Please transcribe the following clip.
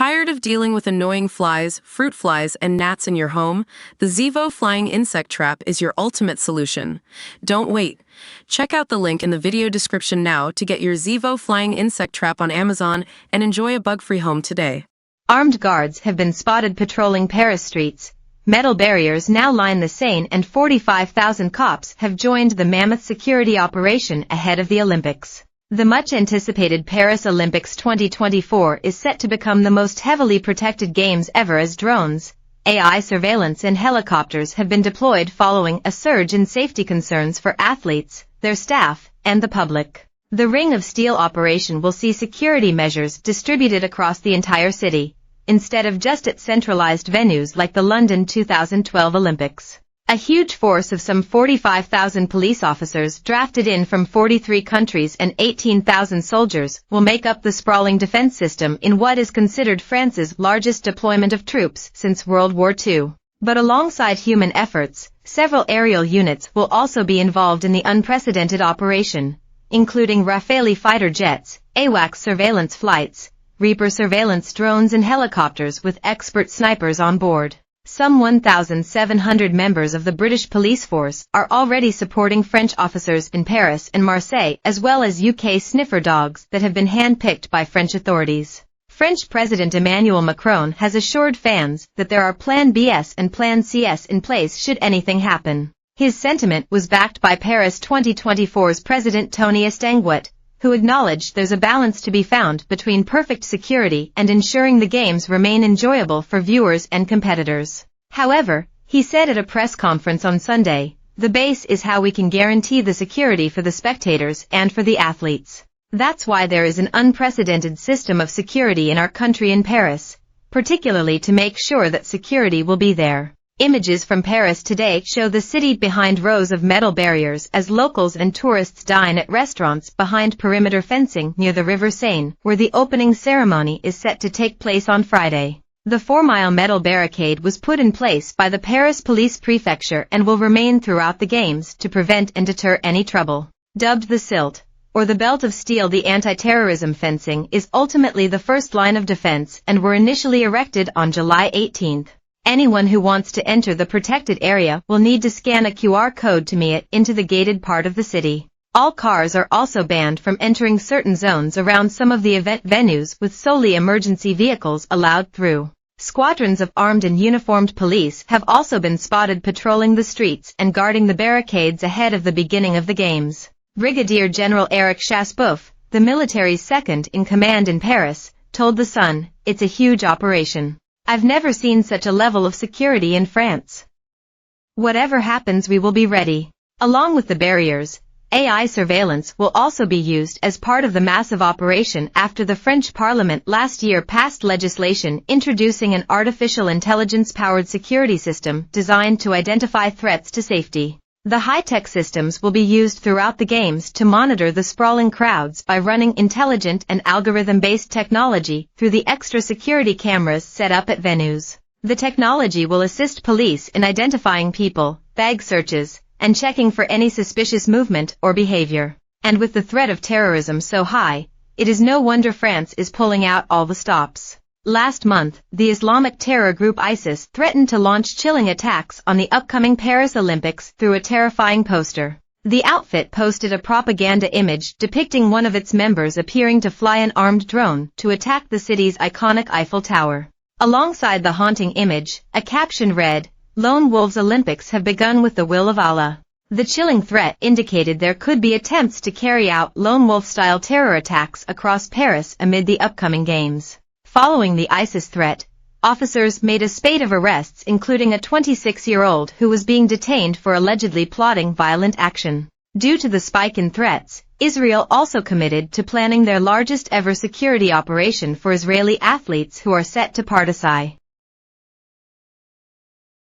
Tired of dealing with annoying flies, fruit flies, and gnats in your home? The Zevo Flying Insect Trap is your ultimate solution. Don't wait. Check out the link in the video description now to get your Zevo Flying Insect Trap on Amazon and enjoy a bug-free home today. Armed guards have been spotted patrolling Paris streets. Metal barriers now line the Seine, and 45,000 cops have joined the mammoth security operation ahead of the Olympics. The much-anticipated Paris Olympics 2024 is set to become the most heavily protected games ever, as drones, AI surveillance and helicopters have been deployed following a surge in safety concerns for athletes, their staff, and the public. The Ring of Steel operation will see security measures distributed across the entire city, instead of just at centralized venues like the London 2012 Olympics. A huge force of some 45,000 police officers drafted in from 43 countries and 18,000 soldiers will make up the sprawling defense system in what is considered France's largest deployment of troops since World War II. But alongside human efforts, several aerial units will also be involved in the unprecedented operation, including Rafale fighter jets, AWACS surveillance flights, Reaper surveillance drones and helicopters with expert snipers on board. Some 1,700 members of the British police force are already supporting French officers in Paris and Marseille, as well as UK sniffer dogs that have been hand-picked by French authorities. French President Emmanuel Macron has assured fans that there are Plan BS and Plan CS in place should anything happen. His sentiment was backed by Paris 2024's President Tony Estanguet, who acknowledged there's a balance to be found between perfect security and ensuring the games remain enjoyable for viewers and competitors. However, he said at a press conference on Sunday, "The base is how we can guarantee the security for the spectators and for the athletes. That's why there is an unprecedented system of security in our country in Paris, particularly to make sure that security will be there." Images from Paris today show the city behind rows of metal barriers as locals and tourists dine at restaurants behind perimeter fencing near the River Seine, where the opening ceremony is set to take place on Friday. The 4-mile metal barricade was put in place by the Paris Police Prefecture and will remain throughout the games to prevent and deter any trouble. Dubbed the Silt, or the Belt of Steel, the anti-terrorism fencing is ultimately the first line of defense and were initially erected on July 18. Anyone who wants to enter the protected area will need to scan a QR code to make it into the gated part of the city. All cars are also banned from entering certain zones around some of the event venues, with solely emergency vehicles allowed through. Squadrons of armed and uniformed police have also been spotted patrolling the streets and guarding the barricades ahead of the beginning of the games. Brigadier General Eric Chassepouf, the military's second-in-command in Paris, told The Sun, "It's a huge operation. I've never seen such a level of security in France. Whatever happens, we will be ready." Along with the barriers, AI surveillance will also be used as part of the massive operation after the French Parliament last year passed legislation introducing an artificial intelligence-powered security system designed to identify threats to safety. The high-tech systems will be used throughout the games to monitor the sprawling crowds by running intelligent and algorithm-based technology through the extra security cameras set up at venues. The technology will assist police in identifying people, bag searches, and checking for any suspicious movement or behavior. And with the threat of terrorism so high, it is no wonder France is pulling out all the stops. Last month, the Islamic terror group ISIS threatened to launch chilling attacks on the upcoming Paris Olympics through a terrifying poster. The outfit posted a propaganda image depicting one of its members appearing to fly an armed drone to attack the city's iconic Eiffel Tower. Alongside the haunting image, a caption read, "Lone Wolves Olympics have begun with the will of Allah." The chilling threat indicated there could be attempts to carry out lone wolf-style terror attacks across Paris amid the upcoming games. Following the ISIS threat, officers made a spate of arrests, including a 26-year-old who was being detained for allegedly plotting violent action. Due to the spike in threats, Israel also committed to planning their largest ever security operation for Israeli athletes who are set to participate.